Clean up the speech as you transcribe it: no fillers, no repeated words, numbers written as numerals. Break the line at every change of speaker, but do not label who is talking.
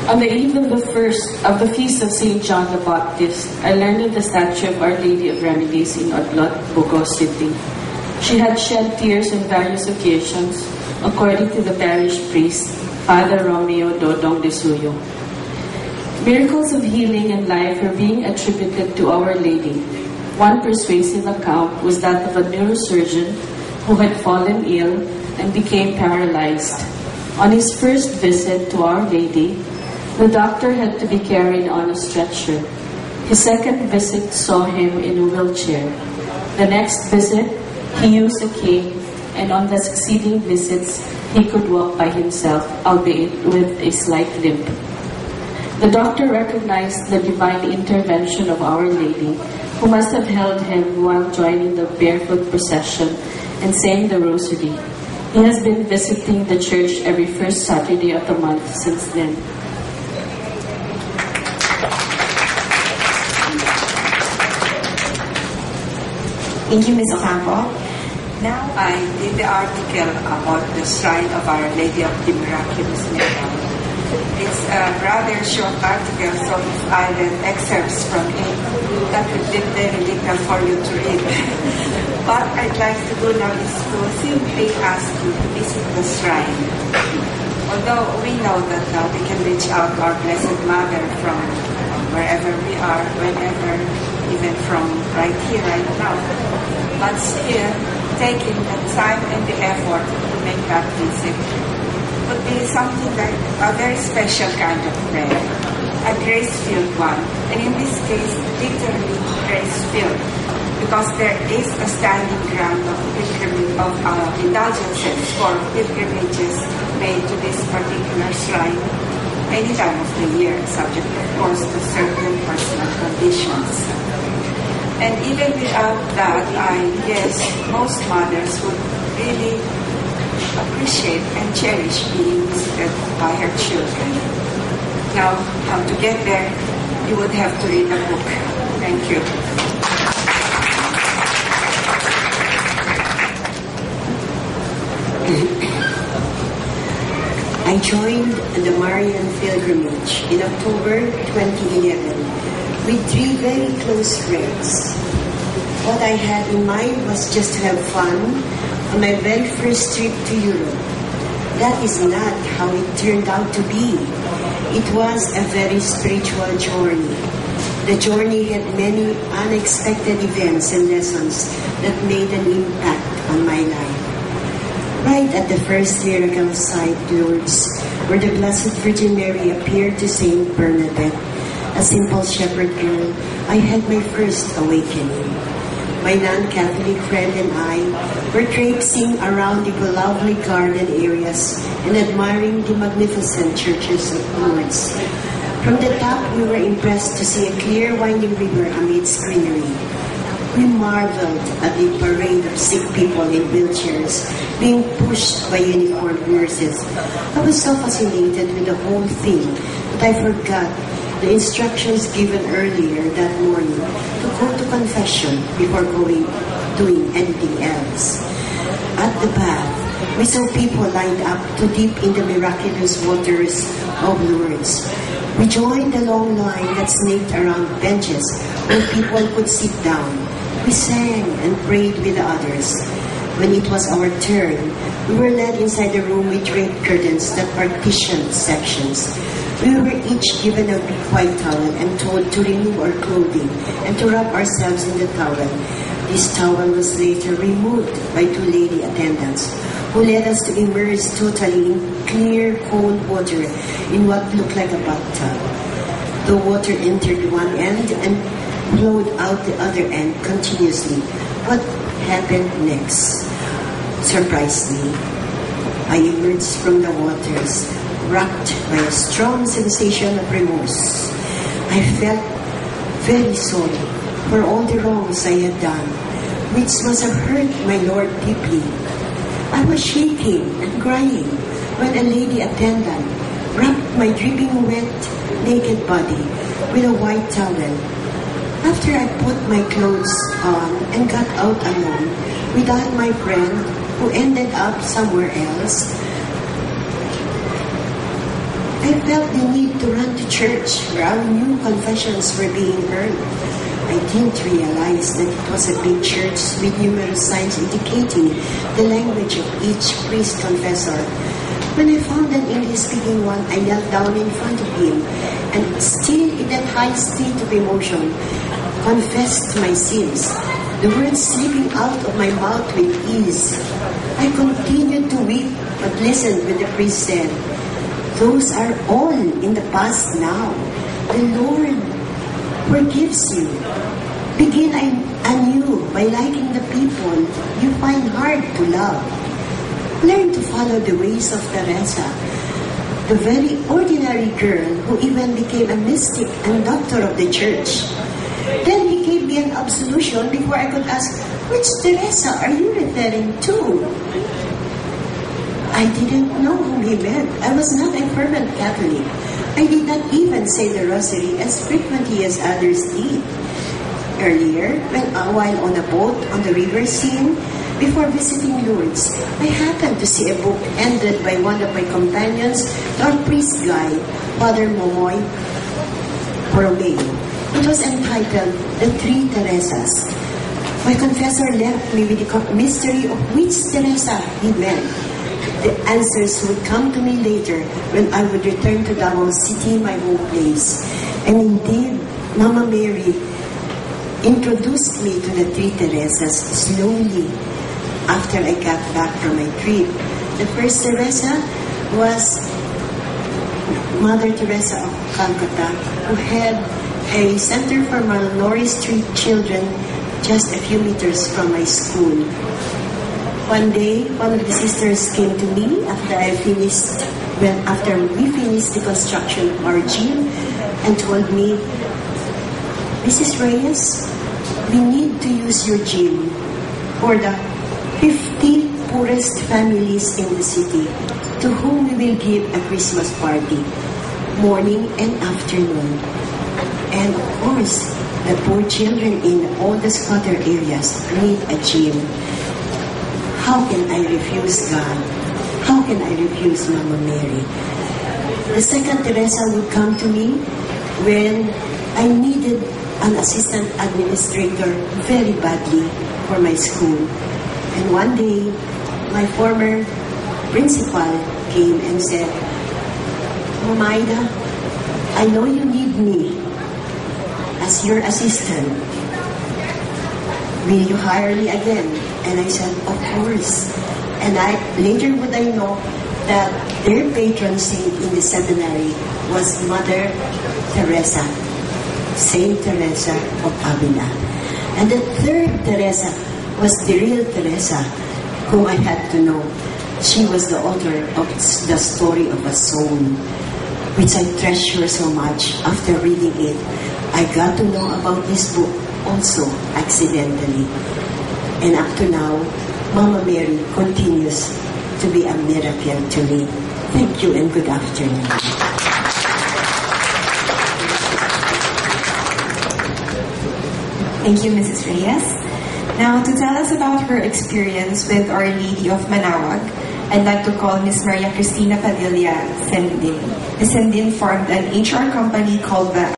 On the eve of the feast of Saint John the Baptist, I learned of the statue of Our Lady of Remedies in Odlot, Bogos City. She had shed tears on various occasions, according to the parish priest, Father Romeo Dodong de Suyo. Miracles of healing and life are being attributed to Our Lady. One persuasive account was that of a neurosurgeon who had fallen ill and became paralyzed. On his first visit to Our Lady, the doctor had to be carried on a stretcher. His second visit saw him in a wheelchair. The next visit, he used a cane, and on the succeeding visits, he could walk by himself, albeit with a slight limp. The doctor recognized the divine intervention of Our Lady, who must have held him while joining the barefoot procession and saying the rosary. He has been visiting the church every first Saturday of the month since then.
Thank you, Ms. Ocampo.
Now I did the article about the Shrine of Our Lady of the Miraculous Miracle. It's a rather short article, so if I read excerpts from it, that would be very little for you to read. What I'd like to do now is to simply ask you to visit the shrine. Although we know that we can reach out to our Blessed Mother from wherever we are, whenever, even from right here, right now. But still, taking the time and the effort to make that visit would be something like a very special kind of prayer, a grace-filled one. And in this case, literally grace-filled, because there is a standing ground of indulgences for pilgrimages made to this particular shrine any time of the year, subject of course to certain personal conditions. And even without that, I guess most mothers would really appreciate and cherish being visited by her children. Now, how to get there, you would have to read a book. Thank you.
I joined the Marian pilgrimage in October 2011 with 3 very close friends. What I had in mind was just to have fun on my very first trip to Europe. That is not how it turned out to be. It was a very spiritual journey. The journey had many unexpected events and lessons that made an impact on my life. Right at the first miracle site, Lourdes, where the Blessed Virgin Mary appeared to Saint Bernadette, a simple shepherd girl, I had my first awakening. My non-Catholic friend and I were traipsing around the lovely garden areas and admiring the magnificent churches of Lourdes. From the top, we were impressed to see a clear winding river amidst greenery. We marveled at the parade of sick people in wheelchairs being pushed by uniformed nurses. I was so fascinated with the whole thing that I forgot the instructions given earlier that morning to go to confession before doing anything else. At the bath, we saw people lined up to dip in the miraculous waters of Lourdes. We joined the long line that snaked around benches where people could sit down. We sang and prayed with the others. When it was our turn, we were led inside the room with draped curtains that partitioned sections. We were each given a big white towel and told to remove our clothing and to wrap ourselves in the towel. This towel was later removed by 2 lady attendants who led us to immerse totally in clear, cold water in what looked like a bathtub. The water entered one end and flowed out the other end continuously. What happened next surprised me. I emerged from the waters, rocked by a strong sensation of remorse. I felt very sorry for all the wrongs I had done, which must have hurt my Lord deeply. I was shaking and crying when a lady attendant wrapped my dripping wet, naked body with a white towel. After I put my clothes on and got out alone without my friend who ended up somewhere else, I I felt the need to run to church where our new confessions were being heard. I didn't realize that it was a big church with numerous signs indicating the language of each priest confessor. When I found an English-speaking one, I knelt down in front of him and, still in that high state of emotion, confessed my sins, the words slipping out of my mouth with ease. I continued to weep, but listened when the priest said, "Those are all in the past now. The Lord forgives you. Begin anew by liking the people you find hard to love. Learn to follow the ways of Teresa, the very ordinary girl who even became a mystic and doctor of the church." Then he gave me an absolution before I could ask, "Which Teresa are you referring to?" I didn't know whom he meant. I was not a fervent Catholic. I did not even say the rosary as frequently as others did. Earlier, while on a boat on the river scene, before visiting Lourdes, I happened to see a book handed by one of my companions to our priest guide, Father Momoy Romeo. It was entitled The Three Teresas. My confessor left me with the mystery of which Teresa he meant. The answers would come to me later when I would return to Davao City, my home place. And indeed, Mama Mary introduced me to the three Teresas slowly after I got back from my trip. The first Teresa was Mother Teresa of Calcutta, who had a center for malnourished children just a few meters from my school. One day, one of the sisters came to me after we finished the construction of our gym and told me, "Mrs. Reyes, we need to use your gym for the 50 poorest families in the city to whom we will give a Christmas party, morning and afternoon. And of course, the poor children in all the squatter areas need a gym. How can I refuse God? How can I refuse Mama Mary?" The second Teresa would come to me when I needed an assistant administrator very badly for my school. And one day, my former principal came and said, "Mama Ida, I know you need me as your assistant. Will you hire me again?" And I said, "Of course." And later would I know that their patron saint in the seminary was Mother Teresa, Saint Teresa of Avila. And the third Teresa was the real Teresa, whom I had to know. She was the author of The Story of a Soul, which I treasure so much. After reading it, I got to know about this book also accidentally. And up to now, Mama Mary continues to be a miracle to me. Thank you and good afternoon.
Thank you, Mrs. Reyes. Now, to tell us about her experience with Our Lady of Manaoag, I'd like to call Ms. Maria Cristina Padilla Sendin. Ms. Sendin formed an HR company called the